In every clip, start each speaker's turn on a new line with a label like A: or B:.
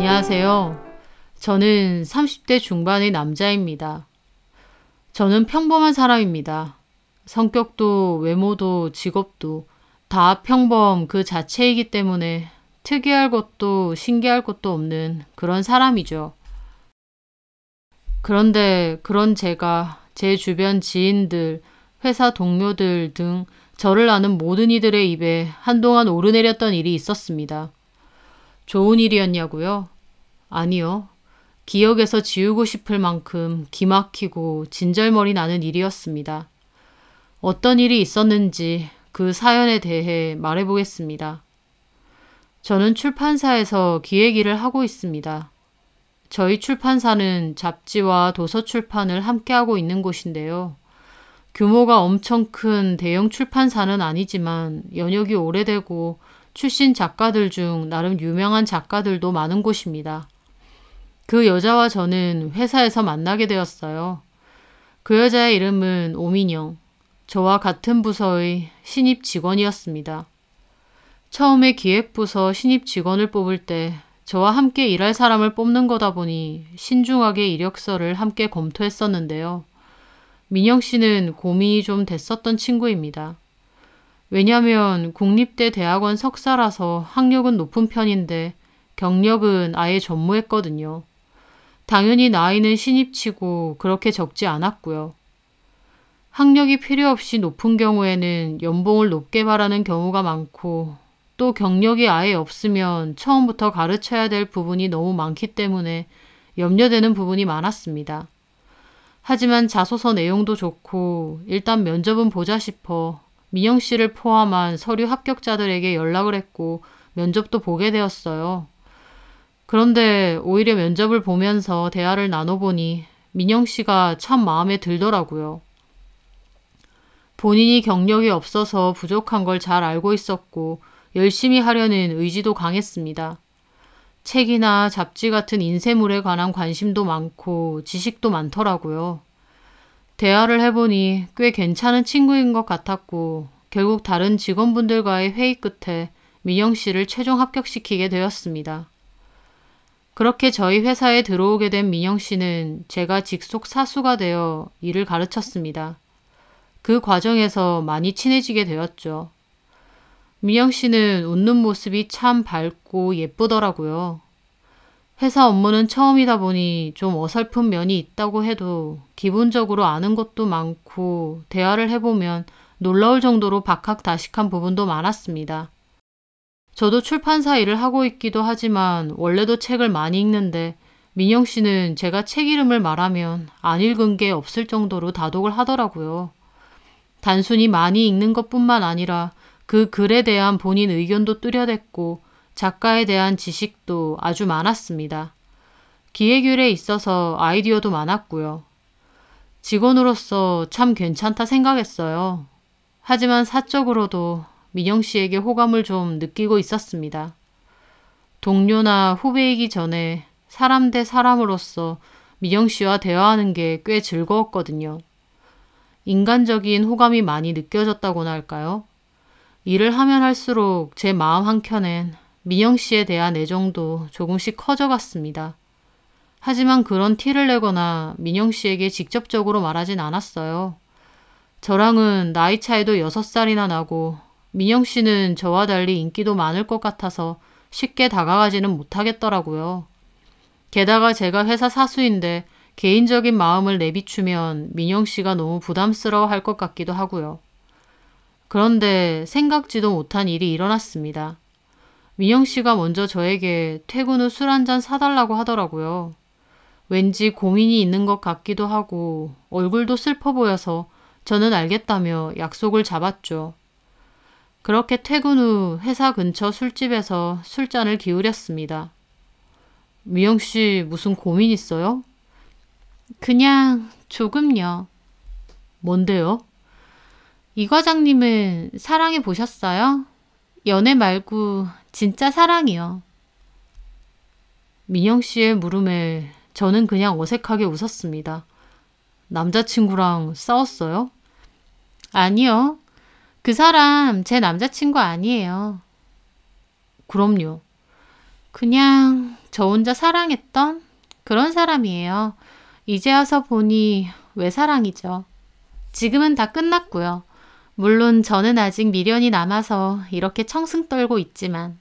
A: 안녕하세요. 저는 30대 중반의 남자입니다. 저는 평범한 사람입니다. 성격도 외모도 직업도 다 평범 그 자체이기 때문에 특이할 것도 신기할 것도 없는 그런 사람이죠. 그런데 그런 제가 제 주변 지인들, 회사 동료들 등 저를 아는 모든 이들의 입에 한동안 오르내렸던 일이 있었습니다. 좋은 일이었냐고요? 아니요. 기억에서 지우고 싶을 만큼 기막히고 진절머리 나는 일이었습니다. 어떤 일이 있었는지 그 사연에 대해 말해보겠습니다. 저는 출판사에서 기획일을 하고 있습니다. 저희 출판사는 잡지와 도서 출판을 함께하고 있는 곳인데요. 규모가 엄청 큰 대형 출판사는 아니지만 연역이 오래되고 출신 작가들 중 나름 유명한 작가들도 많은 곳입니다. 그 여자와 저는 회사에서 만나게 되었어요. 그 여자의 이름은 오민영. 저와 같은 부서의 신입 직원이었습니다. 처음에 기획부서 신입 직원을 뽑을 때 저와 함께 일할 사람을 뽑는 거다 보니 신중하게 이력서를 함께 검토했었는데요. 민영 씨는 고민이 좀 됐었던 친구입니다. 왜냐면 국립대 대학원 석사라서 학력은 높은 편인데 경력은 아예 전무했거든요. 당연히 나이는 신입치고 그렇게 적지 않았고요. 학력이 필요 없이 높은 경우에는 연봉을 높게 바라는 경우가 많고 또 경력이 아예 없으면 처음부터 가르쳐야 될 부분이 너무 많기 때문에 염려되는 부분이 많았습니다. 하지만 자소서 내용도 좋고 일단 면접은 보자 싶어 민영 씨를 포함한 서류 합격자들에게 연락을 했고 면접도 보게 되었어요. 그런데 오히려 면접을 보면서 대화를 나눠보니 민영 씨가 참 마음에 들더라고요. 본인이 경력이 없어서 부족한 걸 잘 알고 있었고 열심히 하려는 의지도 강했습니다. 책이나 잡지 같은 인쇄물에 관한 관심도 많고 지식도 많더라고요. 대화를 해보니 꽤 괜찮은 친구인 것 같았고 결국 다른 직원분들과의 회의 끝에 민영 씨를 최종 합격시키게 되었습니다. 그렇게 저희 회사에 들어오게 된 민영 씨는 제가 직속 사수가 되어 일을 가르쳤습니다. 그 과정에서 많이 친해지게 되었죠. 민영 씨는 웃는 모습이 참 밝고 예쁘더라고요. 회사 업무는 처음이다 보니 좀 어설픈 면이 있다고 해도 기본적으로 아는 것도 많고 대화를 해보면 놀라울 정도로 박학다식한 부분도 많았습니다. 저도 출판사 일을 하고 있기도 하지만 원래도 책을 많이 읽는데 민영 씨는 제가 책 이름을 말하면 안 읽은 게 없을 정도로 다독을 하더라고요. 단순히 많이 읽는 것뿐만 아니라 그 글에 대한 본인 의견도 뚜렷했고 작가에 대한 지식도 아주 많았습니다. 기획일에 있어서 아이디어도 많았고요. 직원으로서 참 괜찮다 생각했어요. 하지만 사적으로도 민영 씨에게 호감을 좀 느끼고 있었습니다. 동료나 후배이기 전에 사람 대 사람으로서 민영 씨와 대화하는 게 꽤 즐거웠거든요. 인간적인 호감이 많이 느껴졌다고나 할까요? 일을 하면 할수록 제 마음 한켠엔 민영 씨에 대한 애정도 조금씩 커져갔습니다. 하지만 그런 티를 내거나 민영 씨에게 직접적으로 말하진 않았어요. 저랑은 나이 차이도 6살이나 나고 민영 씨는 저와 달리 인기도 많을 것 같아서 쉽게 다가가지는 못하겠더라고요. 게다가 제가 회사 사수인데 개인적인 마음을 내비추면 민영 씨가 너무 부담스러워 할 것 같기도 하고요. 그런데 생각지도 못한 일이 일어났습니다. 민영 씨가 먼저 저에게 퇴근 후 술 한잔 사달라고 하더라고요. 왠지 고민이 있는 것 같기도 하고 얼굴도 슬퍼 보여서 저는 알겠다며 약속을 잡았죠. 그렇게 퇴근 후 회사 근처 술집에서 술잔을 기울였습니다. 미영 씨 무슨 고민 있어요? 그냥 조금요. 뭔데요? 이 과장님은 사랑해 보셨어요? 연애 말고 진짜 사랑이요. 민영 씨의 물음에 저는 그냥 어색하게 웃었습니다. 남자친구랑 싸웠어요? 아니요. 그 사람 제 남자친구 아니에요. 그럼요. 그냥 저 혼자 사랑했던 그런 사람이에요. 이제 와서 보니 외사랑이죠. 지금은 다 끝났고요. 물론 저는 아직 미련이 남아서 이렇게 청승 떨고 있지만.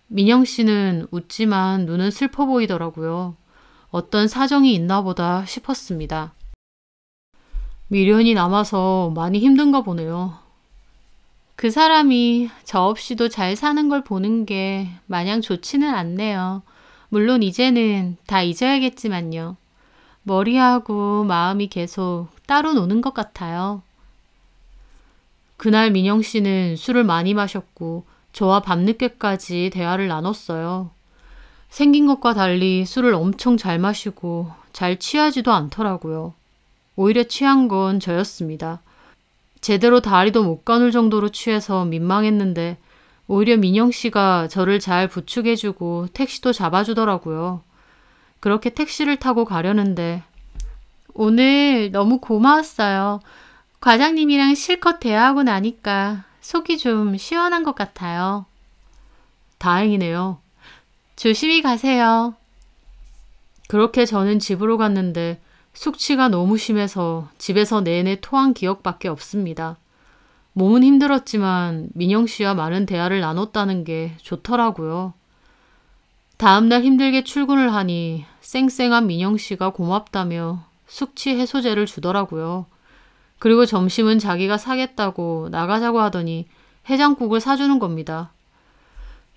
A: 민영 씨는 웃지만 눈은 슬퍼 보이더라고요. 어떤 사정이 있나 보다 싶었습니다. 미련이 남아서 많이 힘든가 보네요. 그 사람이 저 없이도 잘 사는 걸 보는 게 마냥 좋지는 않네요. 물론 이제는 다 잊어야겠지만요. 머리하고 마음이 계속 따로 노는 것 같아요. 그날 민영 씨는 술을 많이 마셨고 저와 밤늦게까지 대화를 나눴어요. 생긴 것과 달리 술을 엄청 잘 마시고 잘 취하지도 않더라고요. 오히려 취한 건 저였습니다. 제대로 다리도 못 가눌 정도로 취해서 민망했는데 오히려 민영 씨가 저를 잘 부축해주고 택시도 잡아주더라고요. 그렇게 택시를 타고 가려는데 오늘 너무 고마웠어요. 과장님이랑 실컷 대화하고 나니까 속이 좀 시원한 것 같아요. 다행이네요. 조심히 가세요. 그렇게 저는 집으로 갔는데 숙취가 너무 심해서 집에서 내내 토한 기억밖에 없습니다. 몸은 힘들었지만 민영 씨와 많은 대화를 나눴다는 게 좋더라고요. 다음날 힘들게 출근을 하니 쌩쌩한 민영 씨가 고맙다며 숙취 해소제를 주더라고요. 그리고 점심은 자기가 사겠다고 나가자고 하더니 해장국을 사주는 겁니다.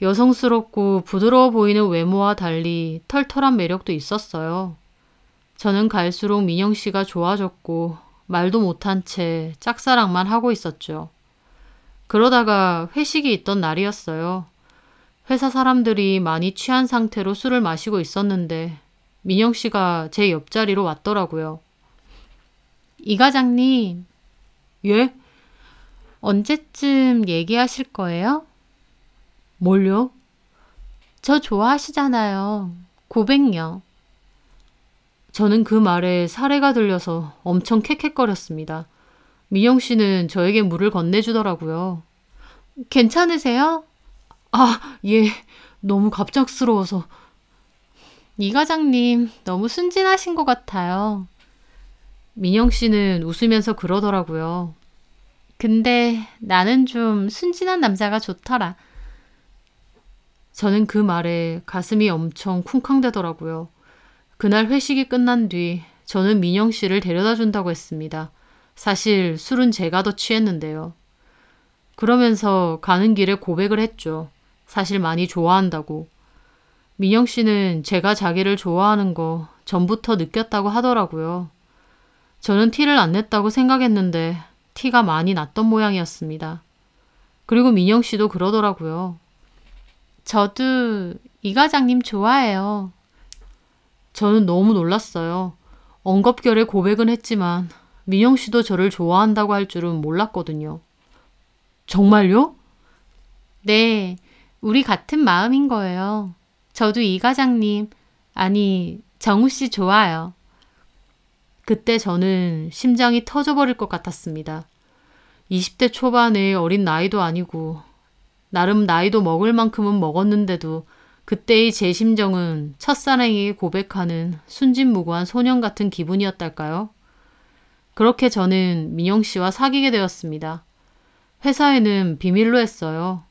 A: 여성스럽고 부드러워 보이는 외모와 달리 털털한 매력도 있었어요. 저는 갈수록 민영 씨가 좋아졌고 말도 못한 채 짝사랑만 하고 있었죠. 그러다가 회식이 있던 날이었어요. 회사 사람들이 많이 취한 상태로 술을 마시고 있었는데 민영 씨가 제 옆자리로 왔더라고요. 이 과장님. 예? 언제쯤 얘기하실 거예요? 뭘요? 저 좋아하시잖아요. 고백요. 저는 그 말에 사례가 들려서 엄청 캑캑거렸습니다. 민영 씨는 저에게 물을 건네주더라고요. 괜찮으세요? 아, 예. 너무 갑작스러워서. 이 과장님 너무 순진하신 것 같아요. 민영 씨는 웃으면서 그러더라고요. 근데 나는 좀 순진한 남자가 좋더라. 저는 그 말에 가슴이 엄청 쿵쾅대더라고요. 그날 회식이 끝난 뒤 저는 민영 씨를 데려다 준다고 했습니다. 사실 술은 제가 더 취했는데요. 그러면서 가는 길에 고백을 했죠. 사실 많이 좋아한다고. 민영 씨는 제가 자기를 좋아하는 거 전부터 느꼈다고 하더라고요. 저는 티를 안 냈다고 생각했는데 티가 많이 났던 모양이었습니다. 그리고 민영 씨도 그러더라고요. 저도 이 과장님 좋아해요. 저는 너무 놀랐어요. 엉겁결에 고백은 했지만 민영 씨도 저를 좋아한다고 할 줄은 몰랐거든요. 정말요? 네, 우리 같은 마음인 거예요. 저도 이 과장님, 아니 정우 씨 좋아요. 그때 저는 심장이 터져버릴 것 같았습니다. 20대 초반의 어린 나이도 아니고 나름 나이도 먹을 만큼은 먹었는데도 그때의 제 심정은 첫사랑에게 고백하는 순진무구한 소년 같은 기분이었달까요? 그렇게 저는 민영 씨와 사귀게 되었습니다. 회사에는 비밀로 했어요.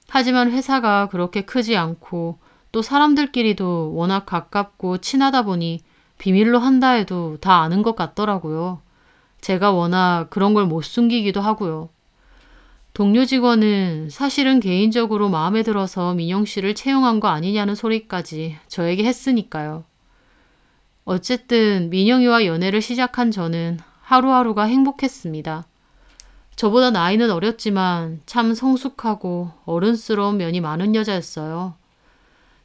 A: 하지만 회사가 그렇게 크지 않고 또 사람들끼리도 워낙 가깝고 친하다 보니 비밀로 한다 해도 다 아는 것 같더라고요. 제가 워낙 그런 걸 못 숨기기도 하고요. 동료 직원은 사실은 개인적으로 마음에 들어서 민영 씨를 채용한 거 아니냐는 소리까지 저에게 했으니까요. 어쨌든 민영이와 연애를 시작한 저는 하루하루가 행복했습니다. 저보다 나이는 어렸지만 참 성숙하고 어른스러운 면이 많은 여자였어요.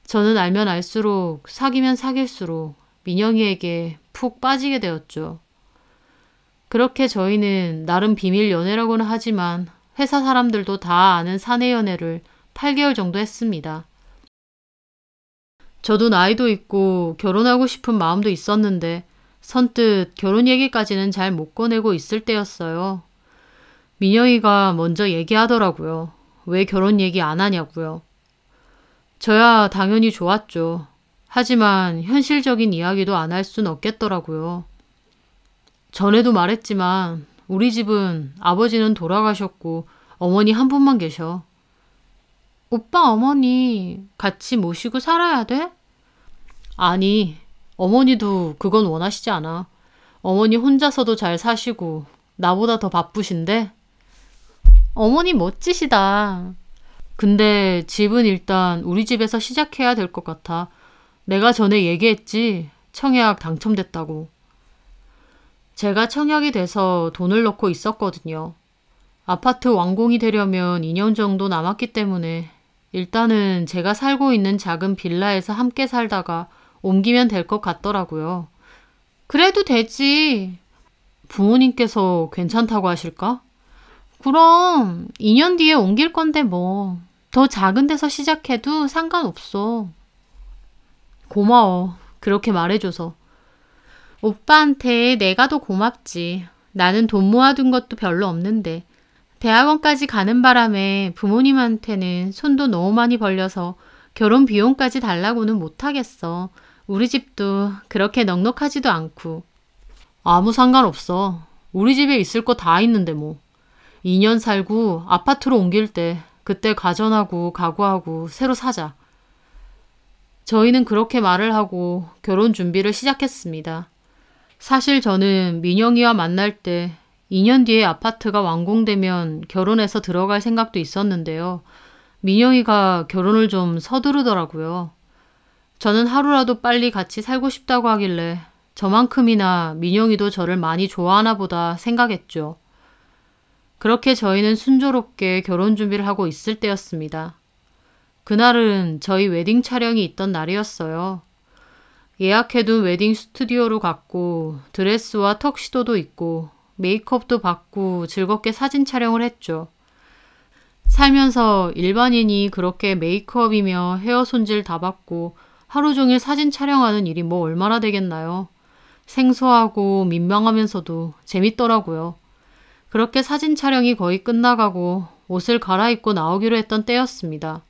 A: 저는 알면 알수록 사귀면 사귈수록 민영이에게 푹 빠지게 되었죠. 그렇게 저희는 나름 비밀 연애라고는 하지만 회사 사람들도 다 아는 사내 연애를 8개월 정도 했습니다. 저도 나이도 있고 결혼하고 싶은 마음도 있었는데 선뜻 결혼 얘기까지는 잘 못 꺼내고 있을 때였어요. 민영이가 먼저 얘기하더라고요. 왜 결혼 얘기 안 하냐고요. 저야 당연히 좋았죠. 하지만 현실적인 이야기도 안 할 순 없겠더라고요. 전에도 말했지만 우리 집은 아버지는 돌아가셨고 어머니 한 분만 계셔. 오빠 어머니 같이 모시고 살아야 돼? 아니, 어머니도 그건 원하시지 않아. 어머니 혼자서도 잘 사시고 나보다 더 바쁘신데? 어머니 멋지시다. 근데 집은 일단 우리 집에서 시작해야 될 것 같아. 내가 전에 얘기했지. 청약 당첨됐다고. 제가 청약이 돼서 돈을 넣고 있었거든요. 아파트 완공이 되려면 2년 정도 남았기 때문에 일단은 제가 살고 있는 작은 빌라에서 함께 살다가 옮기면 될 것 같더라고요. 그래도 되지. 부모님께서 괜찮다고 하실까? 그럼 2년 뒤에 옮길 건데 뭐. 더 작은 데서 시작해도 상관없어. 고마워. 그렇게 말해줘서. 오빠한테 내가 더 고맙지. 나는 돈 모아둔 것도 별로 없는데. 대학원까지 가는 바람에 부모님한테는 손도 너무 많이 벌려서 결혼 비용까지 달라고는 못하겠어. 우리 집도 그렇게 넉넉하지도 않고. 아무 상관없어. 우리 집에 있을 거 다 있는데 뭐. 2년 살고 아파트로 옮길 때 그때 가전하고 가구하고 새로 사자. 저희는 그렇게 말을 하고 결혼 준비를 시작했습니다. 사실 저는 민영이와 만날 때 2년 뒤에 아파트가 완공되면 결혼해서 들어갈 생각도 있었는데요. 민영이가 결혼을 좀 서두르더라고요. 저는 하루라도 빨리 같이 살고 싶다고 하길래 저만큼이나 민영이도 저를 많이 좋아하나 보다 생각했죠. 그렇게 저희는 순조롭게 결혼 준비를 하고 있을 때였습니다. 그날은 저희 웨딩 촬영이 있던 날이었어요. 예약해둔 웨딩 스튜디오로 갔고 드레스와 턱시도도 입고 메이크업도 받고 즐겁게 사진 촬영을 했죠. 살면서 일반인이 그렇게 메이크업이며 헤어 손질 다 받고 하루 종일 사진 촬영하는 일이 뭐 얼마나 되겠나요? 생소하고 민망하면서도 재밌더라고요. 그렇게 사진 촬영이 거의 끝나가고 옷을 갈아입고 나오기로 했던 때였습니다.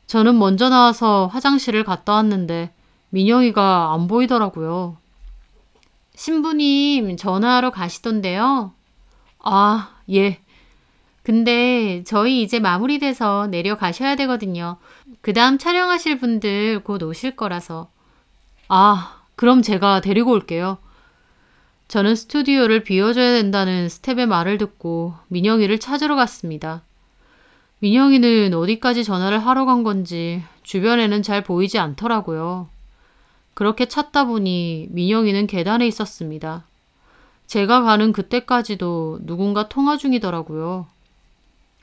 A: 저는 먼저 나와서 화장실을 갔다 왔는데 민영이가 안 보이더라고요. 신부님 전화하러 가시던데요? 아, 예. 근데 저희 이제 마무리돼서 내려가셔야 되거든요. 그 다음 촬영하실 분들 곧 오실 거라서. 아, 그럼 제가 데리고 올게요. 저는 스튜디오를 비워줘야 된다는 스텝의 말을 듣고 민영이를 찾으러 갔습니다. 민영이는 어디까지 전화를 하러 간 건지 주변에는 잘 보이지 않더라고요. 그렇게 찾다 보니 민영이는 계단에 있었습니다. 제가 가는 그때까지도 누군가 통화 중이더라고요.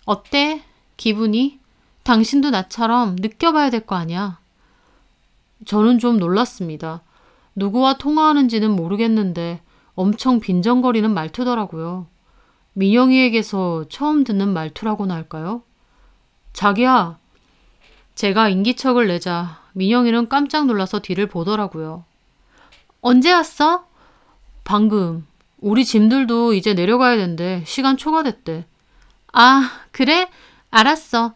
A: 어때? 기분이? 당신도 나처럼 느껴봐야 될 거 아니야. 저는 좀 놀랐습니다. 누구와 통화하는지는 모르겠는데 엄청 빈정거리는 말투더라고요. 민영이에게서 처음 듣는 말투라고나 할까요? 자기야. 제가 인기척을 내자 민영이는 깜짝 놀라서 뒤를 보더라고요. 언제 왔어? 방금. 우리 짐들도 이제 내려가야 된대. 시간 초과됐대. 아, 그래? 알았어.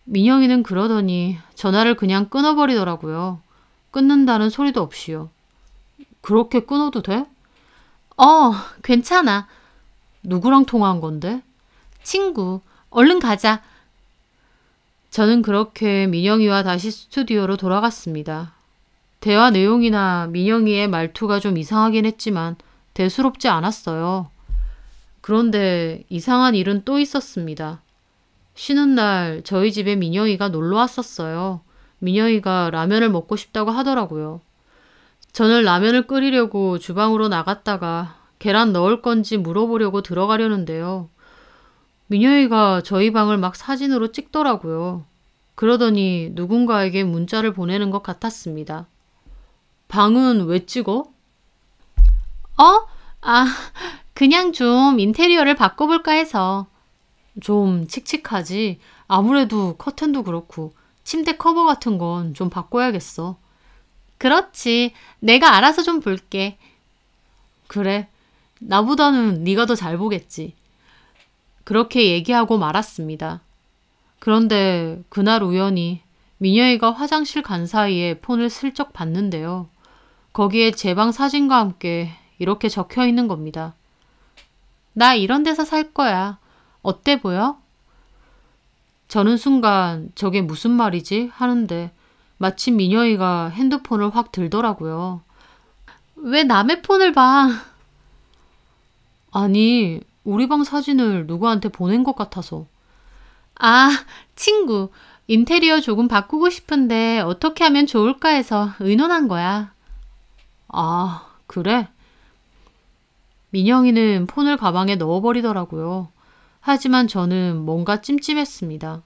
A: 민영이는 그러더니 전화를 그냥 끊어버리더라고요. 끊는다는 소리도 없이요. 그렇게 끊어도 돼? 괜찮아. 누구랑 통화한 건데? 친구. 얼른 가자. 저는 그렇게 민영이와 다시 스튜디오로 돌아갔습니다. 대화 내용이나 민영이의 말투가 좀 이상하긴 했지만 대수롭지 않았어요. 그런데 이상한 일은 또 있었습니다. 쉬는 날 저희 집에 민영이가 놀러 왔었어요. 민영이가 라면을 먹고 싶다고 하더라고요. 저는 라면을 끓이려고 주방으로 나갔다가 계란 넣을 건지 물어보려고 들어가려는데요. 민영이가 저희 방을 막 사진으로 찍더라고요. 그러더니 누군가에게 문자를 보내는 것 같았습니다. 방은 왜 찍어? 그냥 좀 인테리어를 바꿔볼까 해서. 좀 칙칙하지. 아무래도 커튼도 그렇고 침대 커버 같은 건 좀 바꿔야겠어. 그렇지. 내가 알아서 좀 볼게. 그래. 나보다는 네가 더 잘 보겠지. 그렇게 얘기하고 말았습니다. 그런데 그날 우연히 민영이가 화장실 간 사이에 폰을 슬쩍 봤는데요. 거기에 제 방 사진과 함께 이렇게 적혀 있는 겁니다. 나 이런 데서 살 거야. 어때 보여? 저는 순간 저게 무슨 말이지? 하는데 마침 민영이가 핸드폰을 확 들더라고요. 왜 남의 폰을 봐? 아니, 우리 방 사진을 누구한테 보낸 것 같아서. 아, 친구. 인테리어 조금 바꾸고 싶은데 어떻게 하면 좋을까 해서 의논한 거야. 아, 그래? 민영이는 폰을 가방에 넣어버리더라고요. 하지만 저는 뭔가 찜찜했습니다.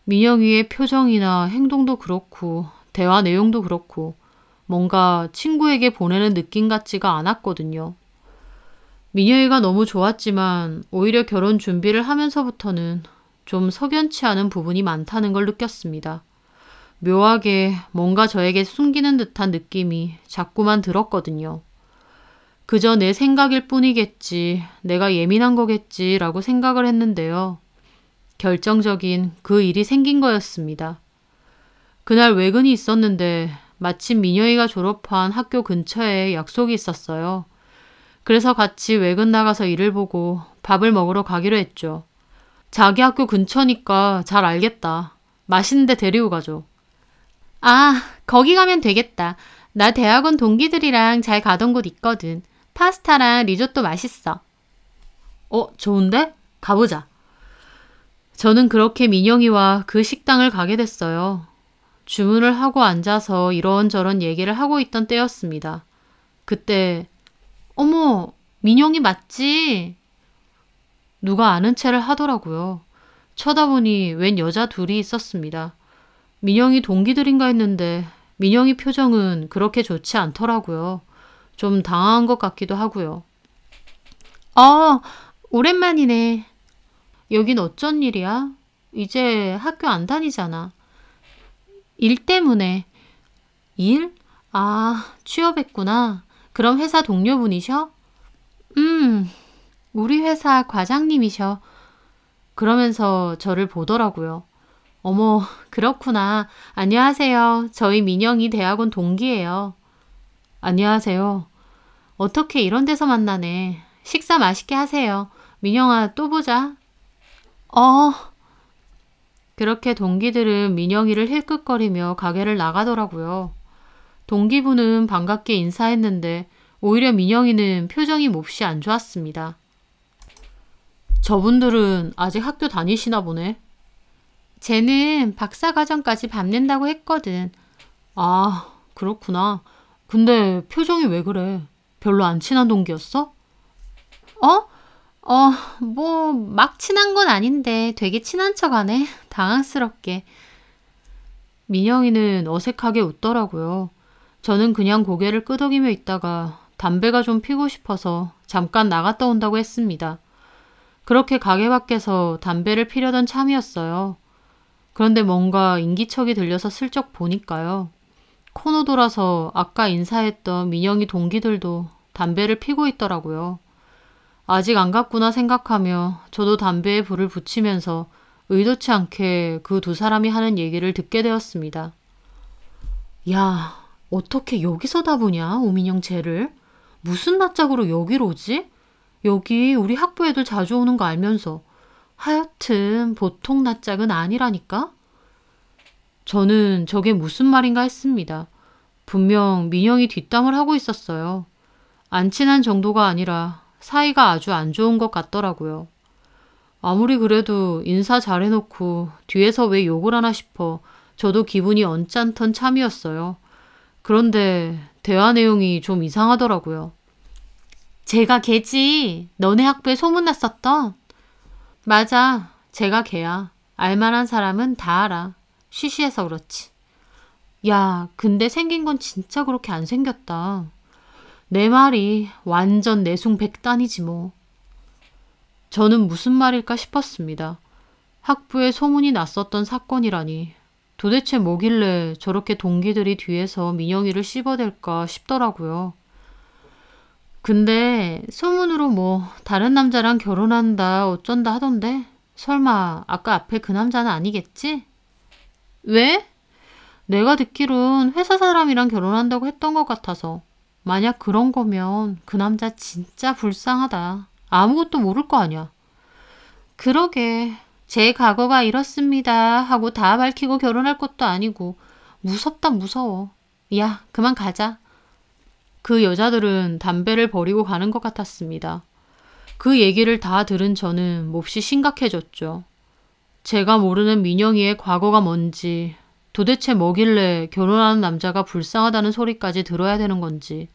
A: 민영이의 표정이나 행동도 그렇고 대화 내용도 그렇고 뭔가 친구에게 보내는 느낌 같지가 않았거든요. 민영이가 너무 좋았지만 오히려 결혼 준비를 하면서부터는 좀 석연치 않은 부분이 많다는 걸 느꼈습니다. 묘하게 뭔가 저에게 숨기는 듯한 느낌이 자꾸만 들었거든요. 그저 내 생각일 뿐이겠지, 내가 예민한 거겠지라고 생각을 했는데요. 결정적인 그 일이 생긴 거였습니다. 그날 외근이 있었는데 마침 민영이가 졸업한 학교 근처에 약속이 있었어요. 그래서 같이 외근 나가서 일을 보고 밥을 먹으러 가기로 했죠. 자기 학교 근처니까 잘 알겠다. 맛있는 데 데리고 가죠. 아, 거기 가면 되겠다. 나 대학원 동기들이랑 잘 가던 곳 있거든. 파스타랑 리조또 맛있어. 좋은데? 가보자. 저는 그렇게 민영이와 그 식당을 가게 됐어요. 주문을 하고 앉아서 이런저런 얘기를 하고 있던 때였습니다. 그때 어머, 민영이 맞지? 누가 아는 체를 하더라고요. 쳐다보니 웬 여자 둘이 있었습니다. 민영이 동기들인가 했는데 민영이 표정은 그렇게 좋지 않더라고요. 좀 당황한 것 같기도 하고요. 오랜만이네. 여긴 어쩐 일이야? 이제 학교 안 다니잖아. 일 때문에. 일? 아, 취업했구나. 그럼 회사 동료분이셔? 우리 회사 과장님이셔. 그러면서 저를 보더라고요. 어머, 그렇구나. 안녕하세요. 저희 민영이 대학원 동기예요. 안녕하세요. 어떻게 이런 데서 만나네. 식사 맛있게 하세요. 민영아, 또 보자. 그렇게 동기들은 민영이를 힐끗거리며 가게를 나가더라고요. 동기분은 반갑게 인사했는데 오히려 민영이는 표정이 몹시 안 좋았습니다. 저분들은 아직 학교 다니시나 보네. 쟤는 박사과정까지 밟는다고 했거든. 아, 그렇구나. 근데 표정이 왜 그래? 별로 안 친한 동기였어? 막 친한 건 아닌데 되게 친한 척하네. 당황스럽게. 민영이는 어색하게 웃더라고요. 저는 그냥 고개를 끄덕이며 있다가 담배가 좀 피고 싶어서 잠깐 나갔다 온다고 했습니다. 그렇게 가게 밖에서 담배를 피려던 참이었어요. 그런데 뭔가 인기척이 들려서 슬쩍 보니까요. 코너 돌아서 아까 인사했던 민영이 동기들도 담배를 피고 있더라고요. 아직 안 갔구나 생각하며 저도 담배에 불을 붙이면서 의도치 않게 그 두 사람이 하는 얘기를 듣게 되었습니다. 야, 어떻게 여기서 다 보냐, 오민영 쟤를? 무슨 낯짝으로 여기로 오지? 여기 우리 학부 애들 자주 오는 거 알면서. 하여튼 보통 낯짝은 아니라니까? 저는 저게 무슨 말인가 했습니다. 분명 민영이 뒷담을 하고 있었어요. 안 친한 정도가 아니라 사이가 아주 안 좋은 것 같더라고요. 아무리 그래도 인사 잘해놓고 뒤에서 왜 욕을 하나 싶어 저도 기분이 언짢던 참이었어요. 그런데 대화 내용이 좀 이상하더라고요. 제가 걔지. 너네 학부에 소문났었던. 맞아. 제가 걔야. 알만한 사람은 다 알아. 쉬쉬해서 그렇지. 야, 근데 생긴 건 진짜 그렇게 안 생겼다. 내 말이 완전 내숭백단이지 뭐. 저는 무슨 말일까 싶었습니다. 학부에 소문이 났었던 사건이라니. 도대체 뭐길래 저렇게 동기들이 뒤에서 민영이를 씹어댈까 싶더라고요. 근데 소문으로 뭐 다른 남자랑 결혼한다 어쩐다 하던데 설마 아까 앞에 그 남자는 아니겠지? 왜? 내가 듣기론 회사 사람이랑 결혼한다고 했던 것 같아서. 만약 그런 거면 그 남자 진짜 불쌍하다. 아무것도 모를 거 아니야. 그러게. 제 과거가 이렇습니다 하고 다 밝히고 결혼할 것도 아니고 무섭다 무서워. 야, 그만 가자. 그 여자들은 담배를 버리고 가는 것 같았습니다. 그 얘기를 다 들은 저는 몹시 심각해졌죠. 제가 모르는 민영이의 과거가 뭔지, 도대체 뭐길래 결혼하는 남자가 불쌍하다는 소리까지 들어야 되는 건지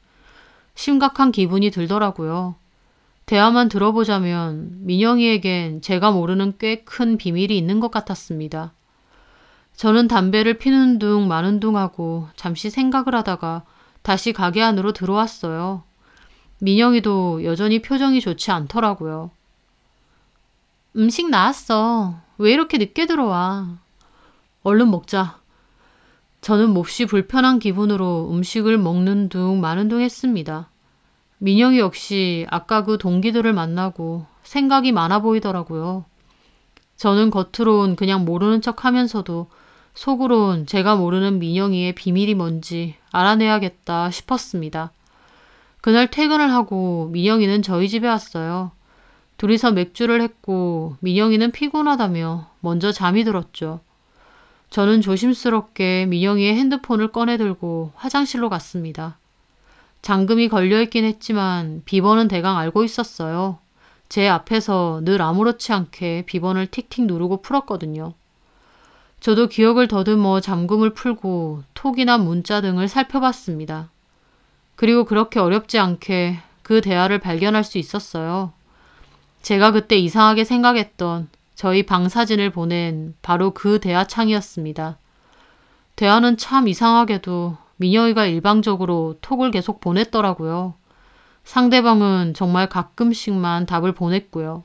A: 심각한 기분이 들더라고요. 대화만 들어보자면 민영이에겐 제가 모르는 꽤 큰 비밀이 있는 것 같았습니다. 저는 담배를 피는 둥 마는 둥 하고 잠시 생각을 하다가 다시 가게 안으로 들어왔어요. 민영이도 여전히 표정이 좋지 않더라고요. 음식 나왔어. 왜 이렇게 늦게 들어와? 얼른 먹자. 저는 몹시 불편한 기분으로 음식을 먹는 둥 마는 둥 했습니다. 민영이 역시 아까 그 동기들을 만나고 생각이 많아 보이더라고요. 저는 겉으론 그냥 모르는 척 하면서도 속으론 제가 모르는 민영이의 비밀이 뭔지 알아내야겠다 싶었습니다. 그날 퇴근을 하고 민영이는 저희 집에 왔어요. 둘이서 맥주를 했고 민영이는 피곤하다며 먼저 잠이 들었죠. 저는 조심스럽게 민영이의 핸드폰을 꺼내 들고 화장실로 갔습니다. 잠금이 걸려있긴 했지만 비번은 대강 알고 있었어요. 제 앞에서 늘 아무렇지 않게 비번을 틱틱 누르고 풀었거든요. 저도 기억을 더듬어 잠금을 풀고 톡이나 문자 등을 살펴봤습니다. 그리고 그렇게 어렵지 않게 그 대화를 발견할 수 있었어요. 제가 그때 이상하게 생각했던 저희 방 사진을 보낸 바로 그 대화창이었습니다. 대화는 참 이상하게도 민영이가 일방적으로 톡을 계속 보냈더라고요. 상대방은 정말 가끔씩만 답을 보냈고요.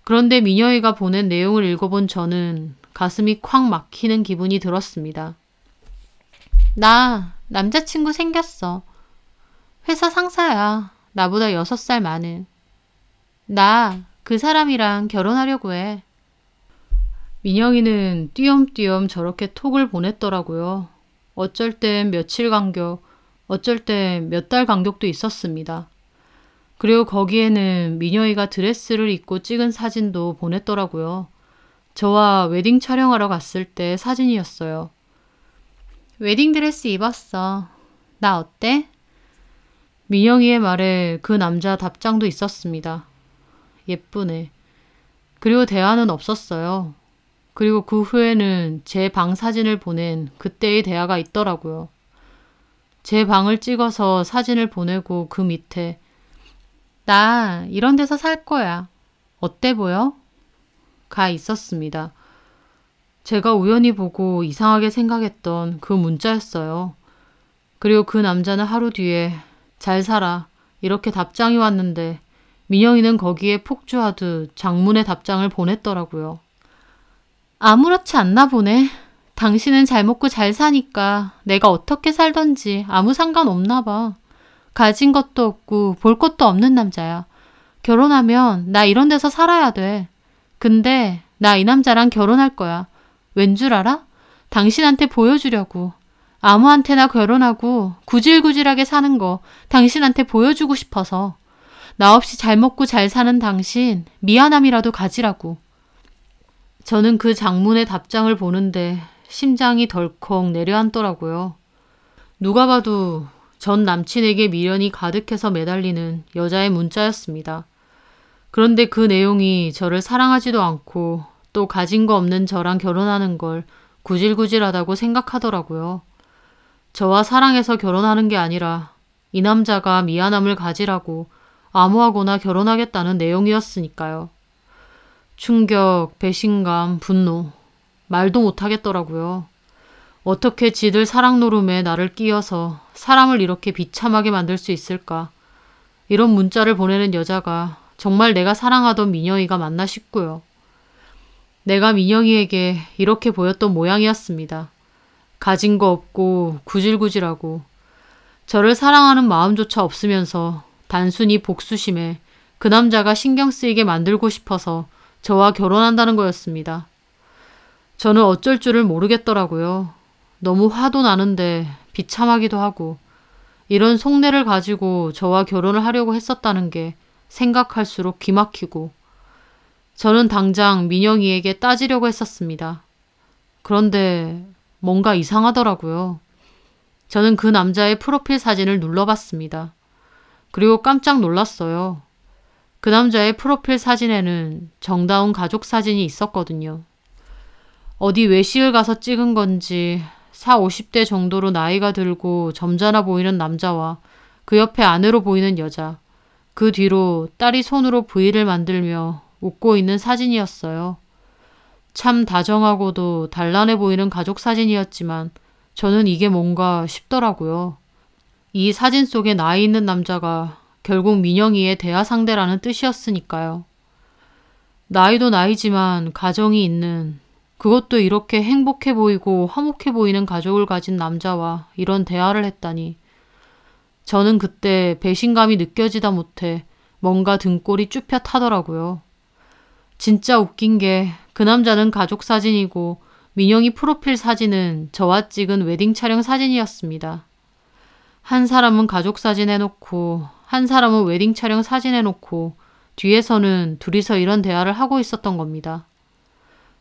A: 그런데 민영이가 보낸 내용을 읽어본 저는 가슴이 콱 막히는 기분이 들었습니다. 나 남자친구 생겼어. 회사 상사야. 나보다 6살 많은. 나 그 사람이랑 결혼하려고 해. 민영이는 띄엄띄엄 저렇게 톡을 보냈더라고요. 어쩔 땐 며칠 간격, 어쩔 땐 몇 달 간격도 있었습니다. 그리고 거기에는 민영이가 드레스를 입고 찍은 사진도 보냈더라고요. 저와 웨딩 촬영하러 갔을 때 사진이었어요. 웨딩드레스 입었어. 나 어때? 민영이의 말에 그 남자 답장도 있었습니다. 예쁘네. 그리고 대화는 없었어요. 그리고 그 후에는 제 방 사진을 보낸 그때의 대화가 있더라고요. 제 방을 찍어서 사진을 보내고 그 밑에 나 이런 데서 살 거야. 어때 보여? 가 있었습니다. 제가 우연히 보고 이상하게 생각했던 그 문자였어요. 그리고 그 남자는 하루 뒤에 잘 살아 이렇게 답장이 왔는데 민영이는 거기에 폭주하듯 장문의 답장을 보냈더라고요. 아무렇지 않나 보네. 당신은 잘 먹고 잘 사니까 내가 어떻게 살던지 아무 상관없나 봐. 가진 것도 없고 볼 것도 없는 남자야. 결혼하면 나 이런 데서 살아야 돼. 근데 나 이 남자랑 결혼할 거야. 왠 줄 알아? 당신한테 보여주려고. 아무한테나 결혼하고 구질구질하게 사는 거 당신한테 보여주고 싶어서. 나 없이 잘 먹고 잘 사는 당신 미안함이라도 가지라고. 저는 그 장문의 답장을 보는데 심장이 덜컥 내려앉더라고요. 누가 봐도 전 남친에게 미련이 가득해서 매달리는 여자의 문자였습니다. 그런데 그 내용이 저를 사랑하지도 않고 또 가진 거 없는 저랑 결혼하는 걸 구질구질하다고 생각하더라고요. 저와 사랑해서 결혼하는 게 아니라 이 남자가 미안함을 가지라고 아무하고나 결혼하겠다는 내용이었으니까요. 충격, 배신감, 분노. 말도 못하겠더라고요. 어떻게 지들 사랑 노름에 나를 끼워서 사람을 이렇게 비참하게 만들 수 있을까. 이런 문자를 보내는 여자가 정말 내가 사랑하던 민영이가 맞나 싶고요. 내가 민영이에게 이렇게 보였던 모양이었습니다. 가진 거 없고 구질구질하고 저를 사랑하는 마음조차 없으면서 단순히 복수심에 그 남자가 신경 쓰이게 만들고 싶어서 저와 결혼한다는 거였습니다. 저는 어쩔 줄을 모르겠더라고요. 너무 화도 나는데 비참하기도 하고 이런 속내를 가지고 저와 결혼을 하려고 했었다는 게 생각할수록 기막히고 저는 당장 민영이에게 따지려고 했었습니다. 그런데 뭔가 이상하더라고요. 저는 그 남자의 프로필 사진을 눌러봤습니다. 그리고 깜짝 놀랐어요. 그 남자의 프로필 사진에는 정다운 가족 사진이 있었거든요. 어디 외식을 가서 찍은 건지 40, 50대 정도로 나이가 들고 점잖아 보이는 남자와 그 옆에 아내로 보이는 여자, 그 뒤로 딸이 손으로 V를 만들며 웃고 있는 사진이었어요. 참 다정하고도 단란해 보이는 가족 사진이었지만 저는 이게 뭔가 싶더라고요. 이 사진 속에 나이 있는 남자가 결국 민영이의 대화 상대라는 뜻이었으니까요. 나이도 나이지만 가정이 있는, 그것도 이렇게 행복해 보이고 화목해 보이는 가족을 가진 남자와 이런 대화를 했다니. 저는 그때 배신감이 느껴지다 못해 뭔가 등골이 쭈뼛 하더라고요. 진짜 웃긴 게 그 남자는 가족 사진이고 민영이 프로필 사진은 저와 찍은 웨딩 촬영 사진이었습니다. 한 사람은 가족 사진 해놓고 한 사람은 웨딩 촬영 사진 해놓고 뒤에서는 둘이서 이런 대화를 하고 있었던 겁니다.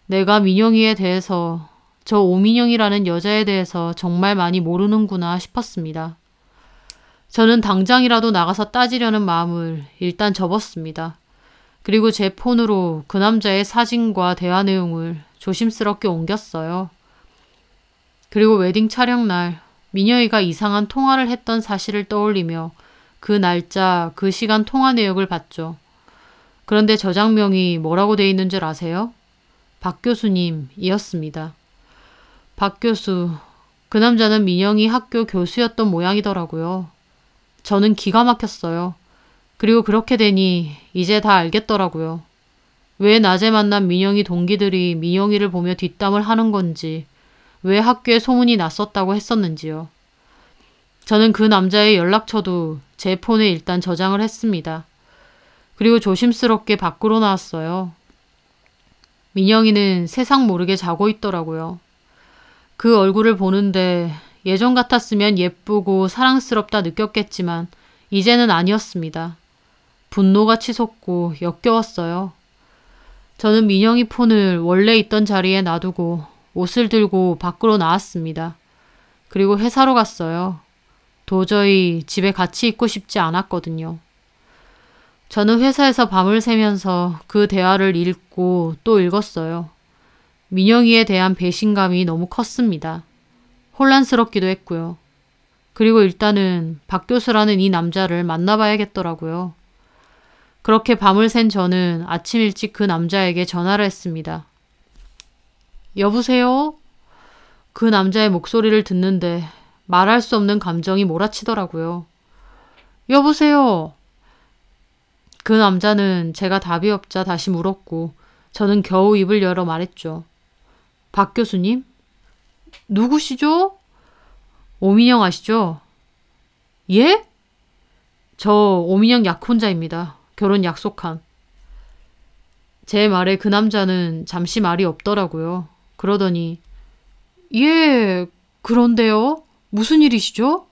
A: 내가 민영이에 대해서, 저 오민영이라는 여자에 대해서 정말 많이 모르는구나 싶었습니다. 저는 당장이라도 나가서 따지려는 마음을 일단 접었습니다. 그리고 제 폰으로 그 남자의 사진과 대화 내용을 조심스럽게 옮겼어요. 그리고 웨딩 촬영 날 민영이가 이상한 통화를 했던 사실을 떠올리며 그 날짜, 그 시간 통화 내역을 봤죠. 그런데 저장명이 뭐라고 돼 있는 줄 아세요? 박 교수님이었습니다. 박 교수, 그 남자는 민영이 학교 교수였던 모양이더라고요. 저는 기가 막혔어요. 그리고 그렇게 되니 이제 다 알겠더라고요. 왜 낮에 만난 민영이 동기들이 민영이를 보며 뒷담을 하는 건지, 왜 학교에 소문이 났었다고 했었는지요. 저는 그 남자의 연락처도 제 폰에 일단 저장을 했습니다. 그리고 조심스럽게 밖으로 나왔어요. 민영이는 세상 모르게 자고 있더라고요. 그 얼굴을 보는데 예전 같았으면 예쁘고 사랑스럽다 느꼈겠지만 이제는 아니었습니다. 분노가 치솟고 역겨웠어요. 저는 민영이 폰을 원래 있던 자리에 놔두고 옷을 들고 밖으로 나왔습니다. 그리고 회사로 갔어요. 도저히 집에 같이 있고 싶지 않았거든요. 저는 회사에서 밤을 새면서 그 대화를 읽고 또 읽었어요. 민영이에 대한 배신감이 너무 컸습니다. 혼란스럽기도 했고요. 그리고 일단은 박 교수라는 이 남자를 만나봐야겠더라고요. 그렇게 밤을 샌 저는 아침 일찍 그 남자에게 전화를 했습니다. 여보세요? 그 남자의 목소리를 듣는데 말할 수 없는 감정이 몰아치더라고요. 여보세요? 그 남자는 제가 답이 없자 다시 물었고 저는 겨우 입을 열어 말했죠. 박 교수님? 누구시죠? 오민영 아시죠? 예? 저 오민영 약혼자입니다. 결혼 약속한. 제 말에 그 남자는 잠시 말이 없더라고요. 그러더니 예, 그런데요? 무슨 일이시죠?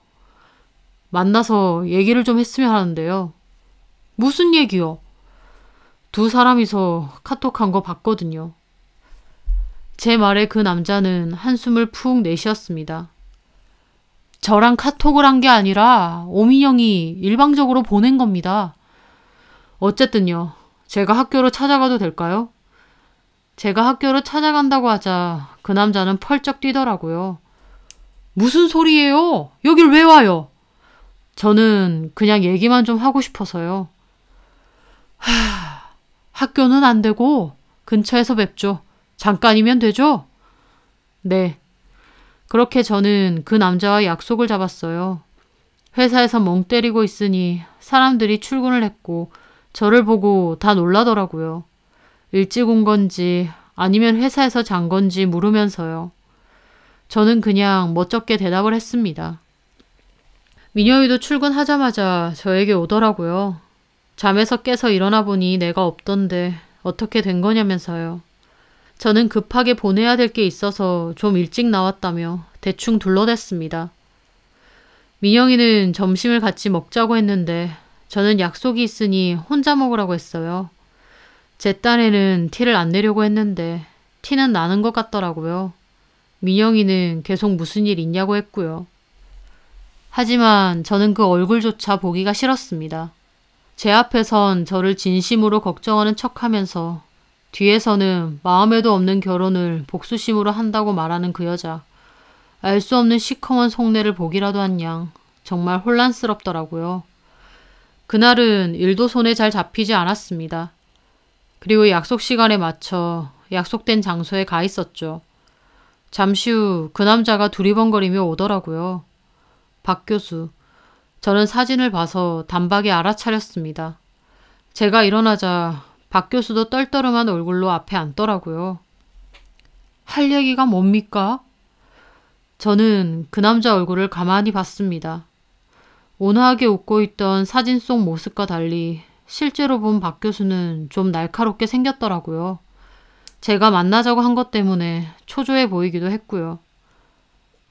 A: 만나서 얘기를 좀 했으면 하는데요. 무슨 얘기요? 두 사람이서 카톡한 거 봤거든요. 제 말에 그 남자는 한숨을 푹 내쉬었습니다. 저랑 카톡을 한 게 아니라 오민영이 일방적으로 보낸 겁니다. 어쨌든요. 제가 학교로 찾아가도 될까요? 제가 학교로 찾아간다고 하자 그 남자는 펄쩍 뛰더라고요. 무슨 소리예요? 여길 왜 와요? 저는 그냥 얘기만 좀 하고 싶어서요. 학교는 안 되고 근처에서 뵙죠. 잠깐이면 되죠? 네. 그렇게 저는 그 남자와 약속을 잡았어요. 회사에서 멍 때리고 있으니 사람들이 출근을 했고 저를 보고 다 놀라더라고요. 일찍 온 건지 아니면 회사에서 잔 건지 물으면서요. 저는 그냥 멋쩍게 대답을 했습니다. 민영이도 출근하자마자 저에게 오더라고요. 잠에서 깨서 일어나 보니 내가 없던데 어떻게 된 거냐면서요. 저는 급하게 보내야 될 게 있어서 좀 일찍 나왔다며 대충 둘러댔습니다. 민영이는 점심을 같이 먹자고 했는데 저는 약속이 있으니 혼자 먹으라고 했어요. 제 딴에는 티를 안 내려고 했는데 티는 나는 것 같더라고요. 민영이는 계속 무슨 일 있냐고 했고요. 하지만 저는 그 얼굴조차 보기가 싫었습니다. 제 앞에선 저를 진심으로 걱정하는 척하면서 뒤에서는 마음에도 없는 결혼을 복수심으로 한다고 말하는 그 여자. 알 수 없는 시커먼 속내를 보기라도 한 양 정말 혼란스럽더라고요. 그날은 일도 손에 잘 잡히지 않았습니다. 그리고 약속 시간에 맞춰 약속된 장소에 가 있었죠. 잠시 후 그 남자가 두리번거리며 오더라고요. 박 교수. 저는 사진을 봐서 단박에 알아차렸습니다. 제가 일어나자 박 교수도 떨떠름한 얼굴로 앞에 앉더라고요. 할 얘기가 뭡니까? 저는 그 남자 얼굴을 가만히 봤습니다. 온화하게 웃고 있던 사진 속 모습과 달리 실제로 본 박 교수는 좀 날카롭게 생겼더라고요. 제가 만나자고 한 것 때문에 초조해 보이기도 했고요.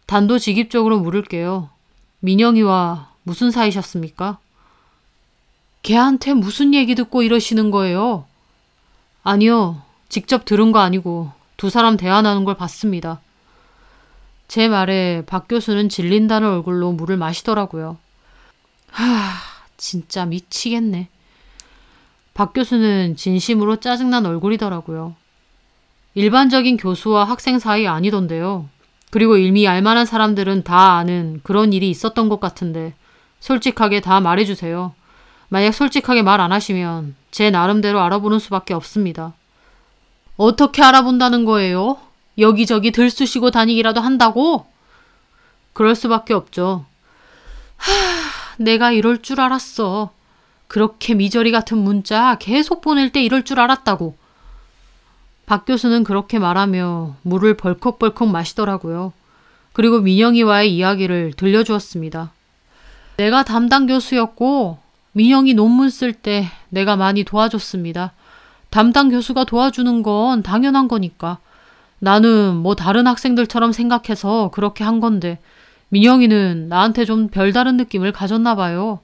A: 단도직입적으로 물을게요. 민영이와 무슨 사이셨습니까? 걔한테 무슨 얘기 듣고 이러시는 거예요? 아니요. 직접 들은 거 아니고 두 사람 대화 나눈 걸 봤습니다. 제 말에 박 교수는 질린다는 얼굴로 물을 마시더라고요. 진짜 미치겠네. 박 교수는 진심으로 짜증난 얼굴이더라고요. 일반적인 교수와 학생 사이 아니던데요. 그리고 이미 알만한 사람들은 다 아는 그런 일이 있었던 것 같은데 솔직하게 다 말해주세요. 만약 솔직하게 말 안 하시면 제 나름대로 알아보는 수밖에 없습니다. 어떻게 알아본다는 거예요? 여기저기 들쑤시고 다니기라도 한다고? 그럴 수밖에 없죠. 내가 이럴 줄 알았어. 그렇게 미저리 같은 문자 계속 보낼 때 이럴 줄 알았다고. 박 교수는 그렇게 말하며 물을 벌컥벌컥 마시더라고요. 그리고 민영이와의 이야기를 들려주었습니다. 내가 담당 교수였고 민영이 논문 쓸 때 내가 많이 도와줬습니다. 담당 교수가 도와주는 건 당연한 거니까. 나는 뭐 다른 학생들처럼 생각해서 그렇게 한 건데 민영이는 나한테 좀 별다른 느낌을 가졌나 봐요.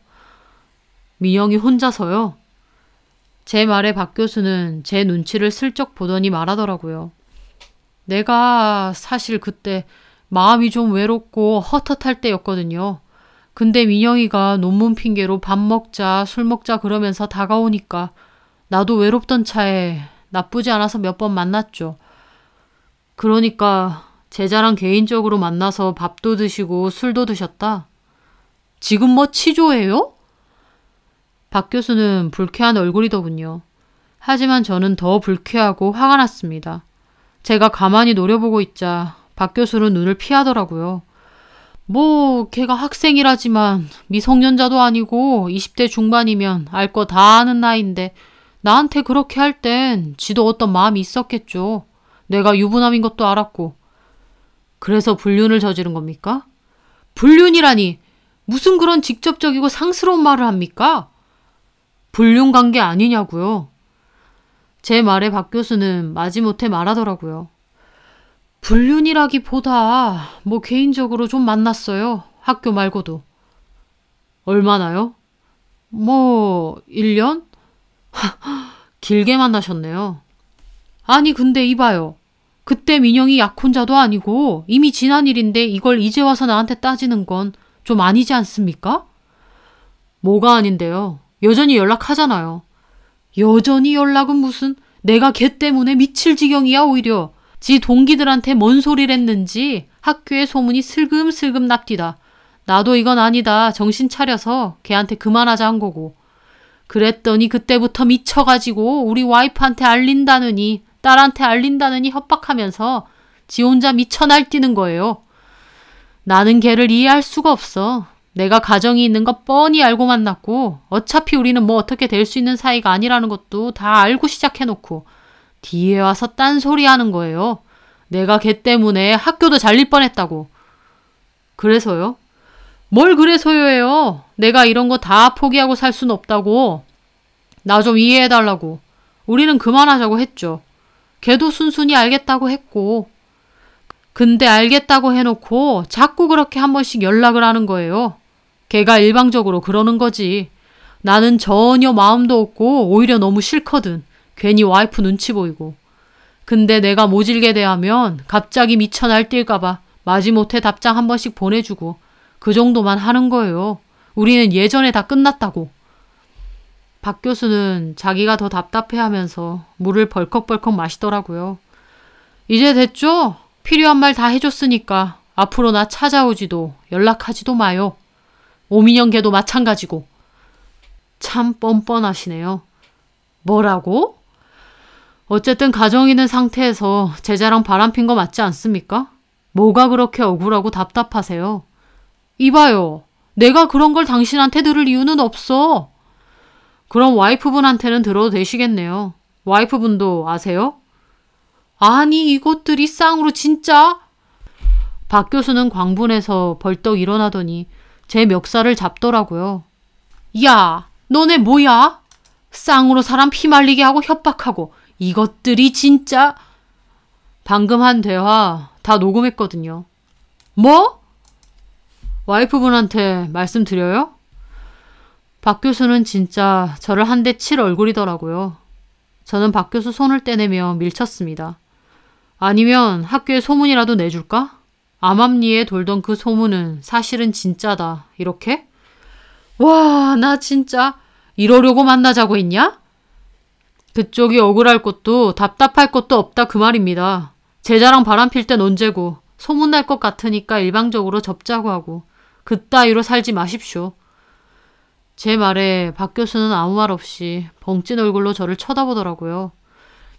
A: 민영이 혼자서요? 제 말에 박 교수는 제 눈치를 슬쩍 보더니 말하더라고요. 내가 사실 그때 마음이 좀 외롭고 헛헛할 때였거든요. 근데 민영이가 논문 핑계로 밥 먹자, 술 먹자 그러면서 다가오니까 나도 외롭던 차에 나쁘지 않아서 몇 번 만났죠. 그러니까 제자랑 개인적으로 만나서 밥도 드시고 술도 드셨다. 지금 뭐 치조예요? 박 교수는 불쾌한 얼굴이더군요. 하지만 저는 더 불쾌하고 화가 났습니다. 제가 가만히 노려보고 있자 박 교수는 눈을 피하더라고요. 뭐 걔가 학생이라지만 미성년자도 아니고 20대 중반이면 알 거 다 아는 나이인데 나한테 그렇게 할 땐 지도 어떤 마음이 있었겠죠. 내가 유부남인 것도 알았고. 그래서 불륜을 저지른 겁니까? 불륜이라니 무슨 그런 직접적이고 상스러운 말을 합니까? 불륜 관계 아니냐고요. 제 말에 박 교수는 마지못해 말하더라고요. 불륜이라기보다 뭐 개인적으로 좀 만났어요. 학교 말고도. 얼마나요? 뭐 1년? 길게 만나셨네요. 아니 근데 이봐요. 그때 민영이 약혼자도 아니고 이미 지난 일인데 이걸 이제 와서 나한테 따지는 건 좀 아니지 않습니까? 뭐가 아닌데요. 여전히 연락하잖아요. 여전히 연락은 무슨 내가 걔 때문에 미칠 지경이야 오히려. 지 동기들한테 뭔 소리를 했는지 학교에 소문이 슬금슬금 납디다. 나도 이건 아니다 정신 차려서 걔한테 그만하자 한 거고. 그랬더니 그때부터 미쳐가지고 우리 와이프한테 알린다느니 딸한테 알린다느니 협박하면서 지 혼자 미쳐 날뛰는 거예요. 나는 걔를 이해할 수가 없어. 내가 가정이 있는 거 뻔히 알고 만났고 어차피 우리는 뭐 어떻게 될 수 있는 사이가 아니라는 것도 다 알고 시작해놓고 뒤에 와서 딴소리 하는 거예요. 내가 걔 때문에 학교도 잘릴 뻔했다고. 그래서요? 뭘 그래서요예요. 내가 이런 거 다 포기하고 살 순 없다고. 나 좀 이해해달라고. 우리는 그만하자고 했죠. 걔도 순순히 알겠다고 했고. 근데 알겠다고 해놓고 자꾸 그렇게 한 번씩 연락을 하는 거예요. 걔가 일방적으로 그러는 거지. 나는 전혀 마음도 없고 오히려 너무 싫거든. 괜히 와이프 눈치 보이고. 근데 내가 모질게 대하면 갑자기 미쳐 날뛸까봐 마지못해 답장 한 번씩 보내주고 그 정도만 하는 거예요. 우리는 예전에 다 끝났다고. 박 교수는 자기가 더 답답해하면서 물을 벌컥벌컥 마시더라고요. 이제 됐죠? 필요한 말 다 해줬으니까 앞으로 나 찾아오지도 연락하지도 마요. 오민영 걔도 마찬가지고. 참 뻔뻔하시네요. 뭐라고? 어쨌든 가정 있는 상태에서 제자랑 바람핀 거 맞지 않습니까? 뭐가 그렇게 억울하고 답답하세요? 이봐요. 내가 그런 걸 당신한테 들을 이유는 없어. 그럼 와이프분한테는 들어도 되시겠네요. 와이프분도 아세요? 아니 이것들이 쌍으로 진짜? 박 교수는 광분해서 벌떡 일어나더니 제 멱살을 잡더라고요. 야, 너네 뭐야? 쌍으로 사람 피말리게 하고 협박하고 이것들이 진짜. 방금 한 대화 다 녹음했거든요. 뭐? 와이프분한테 말씀드려요? 박 교수는 진짜 저를 한 대 칠 얼굴이더라고요. 저는 박 교수 손을 떼내며 밀쳤습니다. 아니면 학교에 소문이라도 내줄까? 암암리에 돌던 그 소문은 사실은 진짜다. 이렇게? 와, 나 진짜 이러려고 만나자고 했냐? 그쪽이 억울할 것도 답답할 것도 없다 그 말입니다. 제자랑 바람필 땐 언제고 소문날 것 같으니까 일방적으로 접자고 하고 그따위로 살지 마십시오. 제 말에 박 교수는 아무 말 없이 벙찐 얼굴로 저를 쳐다보더라고요.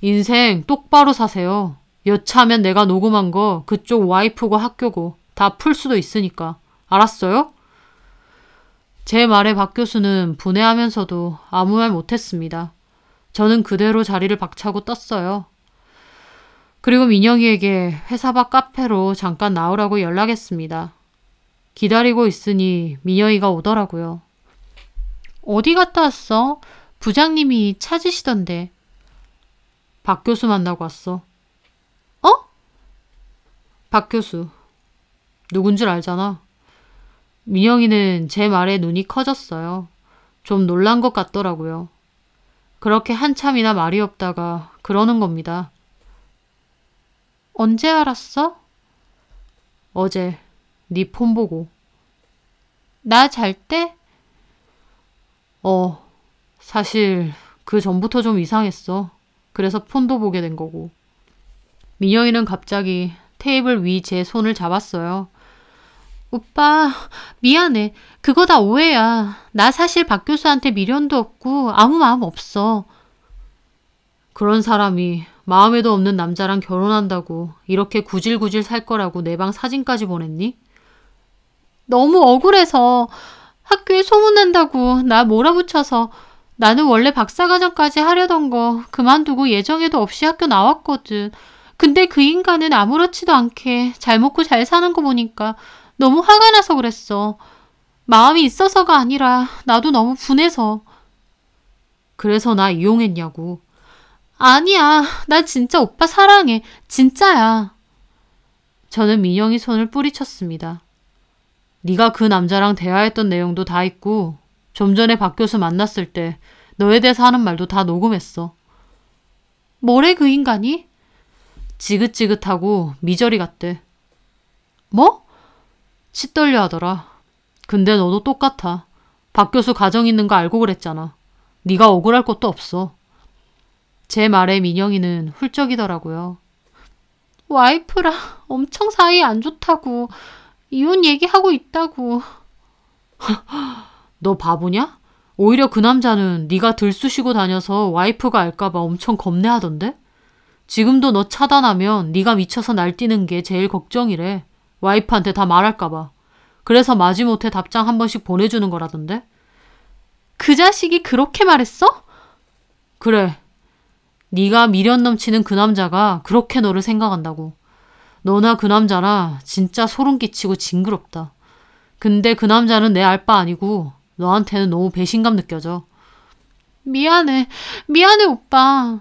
A: 인생 똑바로 사세요. 여차하면 내가 녹음한 거 그쪽 와이프고 학교고 다 풀 수도 있으니까. 알았어요? 제 말에 박 교수는 분해하면서도 아무 말 못했습니다. 저는 그대로 자리를 박차고 떴어요. 그리고 민영이에게 회사 밖 카페로 잠깐 나오라고 연락했습니다. 기다리고 있으니 민영이가 오더라고요. 어디 갔다 왔어? 부장님이 찾으시던데. 박 교수 만나고 왔어. 어? 박 교수. 누군 줄 알잖아. 민영이는 제 말에 눈이 커졌어요. 좀 놀란 것 같더라고요. 그렇게 한참이나 말이 없다가 그러는 겁니다. 언제 알았어? 어제 네 폰 보고. 나 잘 때? 사실 그 전부터 좀 이상했어. 그래서 폰도 보게 된 거고. 민영이는 갑자기 테이블 위 제 손을 잡았어요. 오빠, 미안해. 그거 다 오해야. 나 사실 박 교수한테 미련도 없고 아무 마음 없어. 그런 사람이 마음에도 없는 남자랑 결혼한다고 이렇게 구질구질 살 거라고 내 방 사진까지 보냈니? 너무 억울해서 학교에 소문난다고 나 몰아붙여서 나는 원래 박사과정까지 하려던 거 그만두고 예정에도 없이 학교 나왔거든. 근데 그 인간은 아무렇지도 않게 잘 먹고 잘 사는 거 보니까 너무 화가 나서 그랬어. 마음이 있어서가 아니라 나도 너무 분해서. 그래서 나 이용했냐고. 아니야. 나 진짜 오빠 사랑해. 진짜야. 저는 민영이 손을 뿌리쳤습니다. 네가 그 남자랑 대화했던 내용도 다 있고 좀 전에 박 교수 만났을 때 너에 대해서 하는 말도 다 녹음했어. 뭐래 그 인간이? 지긋지긋하고 미저리 같대. 뭐? 치 떨려 하더라. 근데 너도 똑같아. 박 교수 가정 있는 거 알고 그랬잖아. 네가 억울할 것도 없어. 제 말에 민영이는 훌쩍이더라고요. 와이프랑 엄청 사이 안 좋다고. 이혼 얘기하고 있다고. 너 바보냐? 오히려 그 남자는 네가 들쑤시고 다녀서 와이프가 알까봐 엄청 겁내하던데? 지금도 너 차단하면 네가 미쳐서 날뛰는 게 제일 걱정이래. 와이프한테 다 말할까봐. 그래서 마지못해 답장 한 번씩 보내주는 거라던데? 그 자식이 그렇게 말했어? 그래. 네가 미련 넘치는 그 남자가 그렇게 너를 생각한다고. 너나 그 남자나 진짜 소름 끼치고 징그럽다. 근데 그 남자는 내 알 바 아니고 너한테는 너무 배신감 느껴져. 미안해. 미안해 오빠.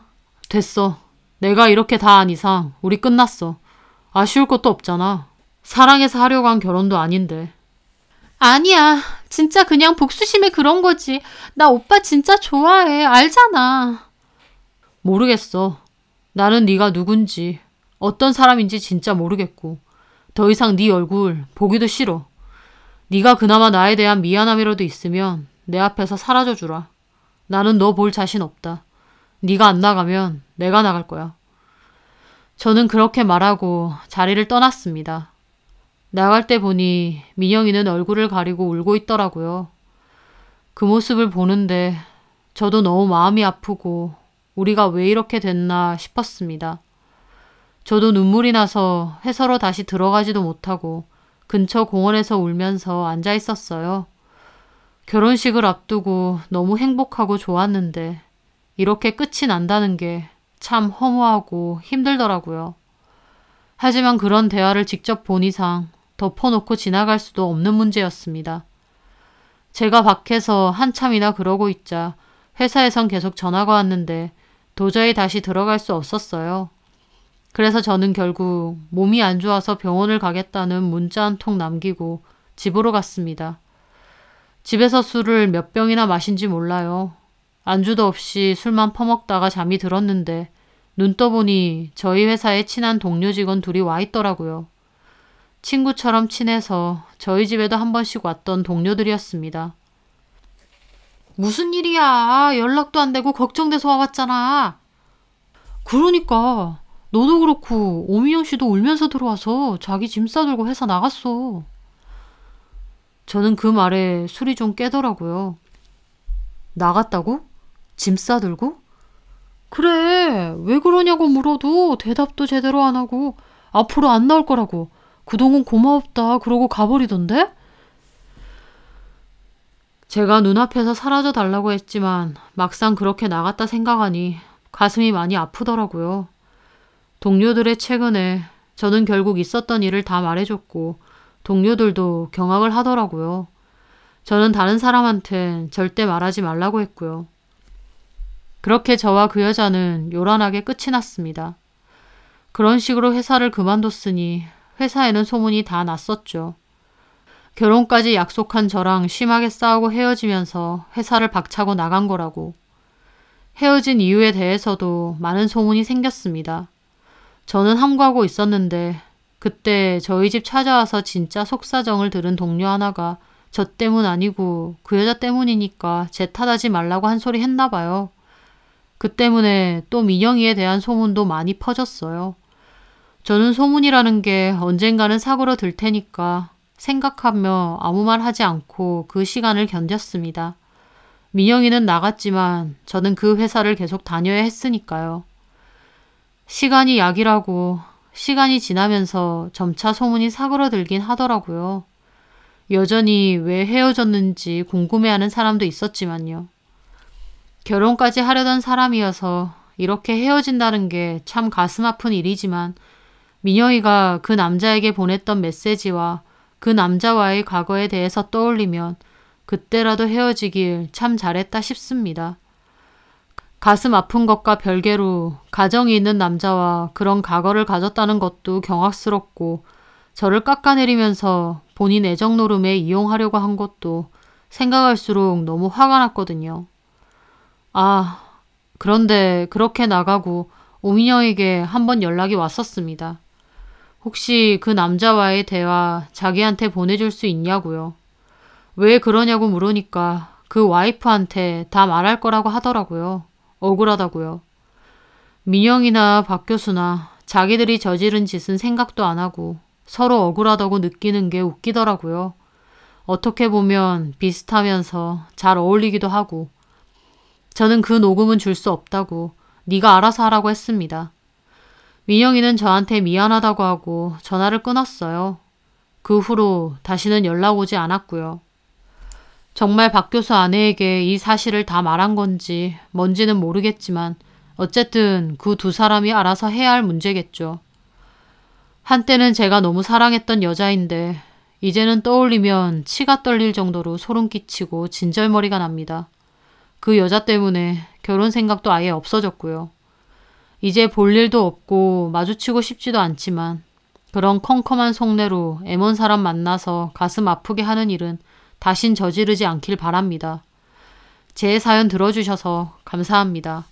A: 됐어. 내가 이렇게 다 한 이상 우리 끝났어. 아쉬울 것도 없잖아. 사랑해서 하려고 한 결혼도 아닌데.
B: 아니야. 진짜 그냥 복수심에 그런 거지. 나 오빠 진짜 좋아해. 알잖아.
A: 모르겠어. 나는 네가 누군지, 어떤 사람인지 진짜 모르겠고 더 이상 네 얼굴 보기도 싫어. 네가 그나마 나에 대한 미안함이라도 있으면 내 앞에서 사라져주라. 나는 너 볼 자신 없다. 네가 안 나가면 내가 나갈 거야. 저는 그렇게 말하고 자리를 떠났습니다. 나갈 때 보니 민영이는 얼굴을 가리고 울고 있더라고요. 그 모습을 보는데 저도 너무 마음이 아프고 우리가 왜 이렇게 됐나 싶었습니다. 저도 눈물이 나서 회사로 다시 들어가지도 못하고 근처 공원에서 울면서 앉아 있었어요. 결혼식을 앞두고 너무 행복하고 좋았는데 이렇게 끝이 난다는 게 참 허무하고 힘들더라고요. 하지만 그런 대화를 직접 본 이상 덮어놓고 지나갈 수도 없는 문제였습니다. 제가 밖에서 한참이나 그러고 있자 회사에선 계속 전화가 왔는데 도저히 다시 들어갈 수 없었어요. 그래서 저는 결국 몸이 안 좋아서 병원을 가겠다는 문자 한 통 남기고 집으로 갔습니다. 집에서 술을 몇 병이나 마신지 몰라요. 안주도 없이 술만 퍼먹다가 잠이 들었는데 눈 떠보니 저희 회사에 친한 동료 직원 둘이 와 있더라고요. 친구처럼 친해서 저희 집에도 한 번씩 왔던 동료들이었습니다.
B: 무슨 일이야. 연락도 안 되고 걱정돼서 와봤잖아.
A: 그러니까 너도 그렇고 오민영 씨도 울면서 들어와서 자기 짐 싸들고 회사 나갔어. 저는 그 말에 술이 좀 깨더라고요. 나갔다고? 짐 싸들고? 그래, 왜 그러냐고 물어도 대답도 제대로 안 하고 앞으로 안 나올 거라고 그동안 고마웠다 그러고 가버리던데? 제가 눈앞에서 사라져 달라고 했지만 막상 그렇게 나갔다 생각하니 가슴이 많이 아프더라고요. 동료들의 최근에 저는 결국 있었던 일을 다 말해줬고 동료들도 경악을 하더라고요. 저는 다른 사람한텐 절대 말하지 말라고 했고요. 그렇게 저와 그 여자는 요란하게 끝이 났습니다. 그런 식으로 회사를 그만뒀으니 회사에는 소문이 다 났었죠. 결혼까지 약속한 저랑 심하게 싸우고 헤어지면서 회사를 박차고 나간 거라고. 헤어진 이유에 대해서도 많은 소문이 생겼습니다. 저는 함구하고 있었는데 그때 저희 집 찾아와서 진짜 속사정을 들은 동료 하나가 저 때문 아니고 그 여자 때문이니까 제 탓하지 말라고 한 소리 했나 봐요. 그 때문에 또 민영이에 대한 소문도 많이 퍼졌어요. 저는 소문이라는 게 언젠가는 사고로 들 테니까 생각하며 아무 말 하지 않고 그 시간을 견뎠습니다. 민영이는 나갔지만 저는 그 회사를 계속 다녀야 했으니까요. 시간이 약이라고 시간이 지나면서 점차 소문이 사그러들긴 하더라고요. 여전히 왜 헤어졌는지 궁금해하는 사람도 있었지만요. 결혼까지 하려던 사람이어서 이렇게 헤어진다는 게 참 가슴 아픈 일이지만 민영이가 그 남자에게 보냈던 메시지와 그 남자와의 과거에 대해서 떠올리면 그때라도 헤어지길 참 잘했다 싶습니다. 가슴 아픈 것과 별개로 가정이 있는 남자와 그런 과거를 가졌다는 것도 경악스럽고 저를 깎아내리면서 본인 애정 노름에 이용하려고 한 것도 생각할수록 너무 화가 났거든요. 아, 그런데 그렇게 나가고 오민영에게 한번 연락이 왔었습니다. 혹시 그 남자와의 대화 자기한테 보내줄 수 있냐고요. 왜 그러냐고 물으니까 그 와이프한테 다 말할 거라고 하더라고요. 억울하다고요. 민영이나 박 교수나 자기들이 저지른 짓은 생각도 안 하고 서로 억울하다고 느끼는 게 웃기더라고요. 어떻게 보면 비슷하면서 잘 어울리기도 하고 저는 그 녹음은 줄 수 없다고 네가 알아서 하라고 했습니다. 민영이는 저한테 미안하다고 하고 전화를 끊었어요. 그 후로 다시는 연락 오지 않았고요. 정말 박 교수 아내에게 이 사실을 다 말한 건지 뭔지는 모르겠지만 어쨌든 그 두 사람이 알아서 해야 할 문제겠죠. 한때는 제가 너무 사랑했던 여자인데 이제는 떠올리면 치가 떨릴 정도로 소름 끼치고 진절머리가 납니다. 그 여자 때문에 결혼 생각도 아예 없어졌고요. 이제 볼 일도 없고 마주치고 싶지도 않지만 그런 컴컴한 속내로 애먼 사람 만나서 가슴 아프게 하는 일은 다신 저지르지 않길 바랍니다. 제 사연 들어주셔서 감사합니다.